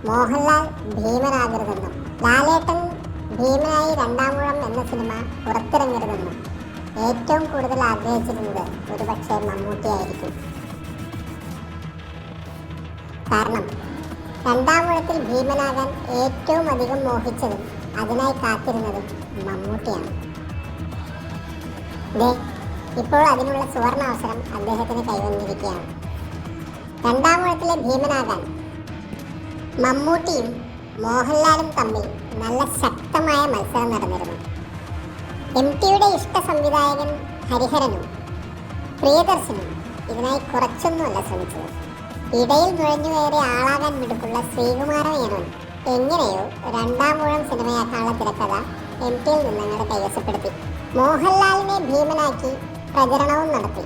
മോഹൻലാൽ ഭീമനാകരുതെന്നും ലാലേട്ടൻ ഭീമനായി രണ്ടാമൂഴം എന്ന സിനിമ പുറത്തിറങ്ങരുതെന്നും ഏറ്റവും കൂടുതൽ ആഗ്രഹിച്ചിരുന്നത് ഒരുപക്ഷെ മമ്മൂട്ടിയായിരിക്കും. കാരണം രണ്ടാമൂഴത്തിൽ ഭീമനാകാൻ ഏറ്റവും അധികം മോഹിച്ചതും അതിനായി കാത്തിരുന്നതും മമ്മൂട്ടിയാണ്. ഇപ്പോൾ അതിനുള്ള സുവർണ അവസരം അദ്ദേഹത്തിന് കൈവന്നിരിക്കുകയാണ്. രണ്ടാമൂഴത്തിലെ ഭീമനാകാൻ മമ്മൂട്ടിയും മോഹൻലാലും തമ്മിൽ നല്ല ശക്തമായ മത്സരം നടന്നിരുന്നു. MTയുടെ ഇഷ്ട സംവിധായകൻ ഹരിഹരനും പ്രിയദർശനും ഇതിനായി കുറച്ചൊന്നുമല്ല ശ്രമിച്ചത്. ഇടയിൽ നുഴഞ്ഞു കയറി ആളാകാൻ മിടുക്കുള്ള ശ്രീകുമാര മേനോൻ എങ്ങനെയോ രണ്ടാമൂഴം സിനിമയാക്കാനുള്ള തിരക്കഥ MTയിൽ നിന്നങ്ങോട്ട് കൈവശപ്പെടുത്തി. മോഹൻലാലിനെ ഭീമനാക്കി പ്രചരണവും നടത്തി.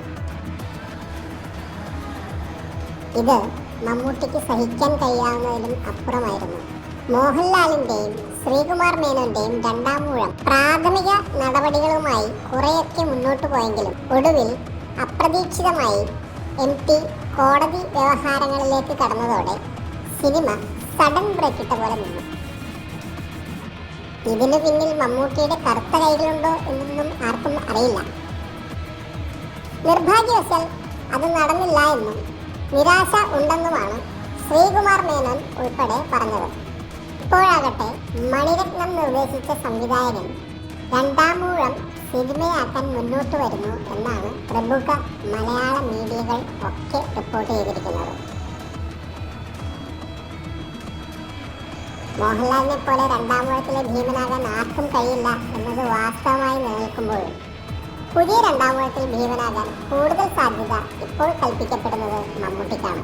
ഇത് മമ്മൂട്ടിക്ക് സഹിക്കാൻ കഴിയാവുന്നതിലും അപ്പുറമായിരുന്നു. മോഹൻലാലിൻ്റെയും ശ്രീകുമാർ മേനോന്റെയും രണ്ടാമൂഴം പ്രാഥമിക നടപടികളുമായി കുറേയൊക്കെ മുന്നോട്ട് പോയെങ്കിലും ഒടുവിൽ അപ്രതീക്ഷിതമായി MT കോടതി വ്യവഹാരങ്ങളിലേക്ക് കടന്നതോടെ സിനിമ സഡൻ ബ്രേക്കിട്ട പോലെ നിന്നു. ഇതിനു പിന്നിൽ മമ്മൂട്ടിയുടെ കറുത്ത കൈകളുണ്ടോ എന്നൊന്നും ആർക്കും അറിയില്ല. നിർഭാഗ്യവശാൽ അത് നടന്നില്ല എന്നും നിരാശ ഉണ്ടെന്നുമാണ് ശ്രീകുമാർ മേനോൻ ഉൾപ്പെടെ പറഞ്ഞത്. ഇപ്പോഴാകട്ടെ മണിരത്നം നിർദ്ദേശിച്ച സംവിധായകൻ രണ്ടാമൂഴം സിനിമയാക്കാൻ മുന്നോട്ട് വരുന്നു എന്നാണ് പ്രമുഖ മലയാള മീഡിയകൾ ഒക്കെ റിപ്പോർട്ട് ചെയ്തിരിക്കുന്നത്. മോഹൻലാലിനെ പോലെ രണ്ടാമൂഴത്തിലെ ഭീമനാകാൻ ആർക്കും കഴിയില്ല എന്നത് വാസ്തവമായി നിലനിൽക്കുമ്പോഴും പുതിയ രണ്ടാമൂഴത്തിൽ ഭീമനാകാൻ കൂടുതൽ സാധ്യത ഇപ്പോൾ കൽപ്പിക്കപ്പെടുന്നത് മമ്മൂട്ടിക്കാണ്.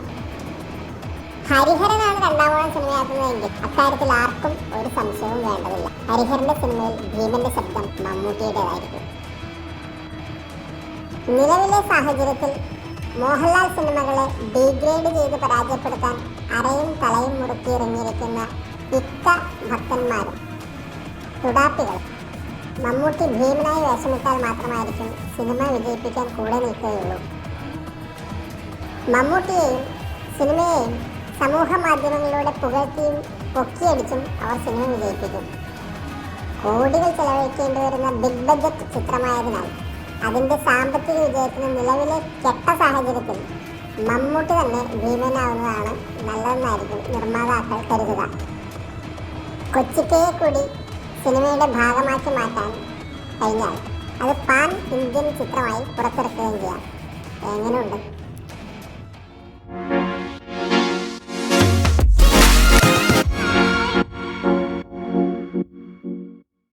ഹരിഹരനാണ് രണ്ടാമൂഴം സിനിമയാക്കുന്നതെങ്കിൽ അക്കാര്യത്തിൽ ആർക്കും ഒരു സംശയവും വേണ്ടതില്ല. ഹരിഹരന്റെ സിനിമയിൽ ഭീമന്റെ ശബ്ദം മമ്മൂട്ടിയുടേതായിരിക്കും. നിലവിലെ സാഹചര്യത്തിൽ മോഹൻലാൽ സിനിമകളെ ഡീഗ്രേഡ് ചെയ്ത് പരാജയപ്പെടുത്താൻ അരയും തലയും മുറുക്കിയിറങ്ങിയിരിക്കുന്ന ഇക്ക ഭക്തന്മാരും തുടാപ്പികളും മമ്മൂട്ടി ഭീമനായി വേഷമിട്ടാൽ മാത്രമായിരിക്കും സിനിമ വിജയിപ്പിക്കാൻ കൂടെ നിൽക്കുകയുള്ളൂ. മമ്മൂട്ടിയെയും സിനിമയെയും സമൂഹ മാധ്യമങ്ങളിലൂടെ പുകഴ്ത്തിയും പൊക്കിയടിച്ചും അവർ സിനിമ വിജയിപ്പിക്കും. കോടികൾ ചെലവഴിക്കേണ്ടി വരുന്ന ബിഗ് ബഡ്ജറ്റ് ചിത്രമായതിനാൽ അതിൻ്റെ സാമ്പത്തിക വിജയത്തിന് നിലവിലെ കെട്ട സാഹചര്യത്തിൽ മമ്മൂട്ടി തന്നെ ഭീമനാവുന്നതാണ് നല്ലതെന്നായിരിക്കും നിർമ്മാതാക്കൾ കരുതുക. കൊച്ചിക്കയെ കൂടി സിനിമയുടെ ഭാഗമാക്കി മാറ്റാൻ കഴിഞ്ഞാൽ അത് പാൻ ഇന്ത്യൻ ചിത്രമായി പുറത്തിറക്കുകയും ചെയ്യാം. എങ്ങനെയുണ്ട്?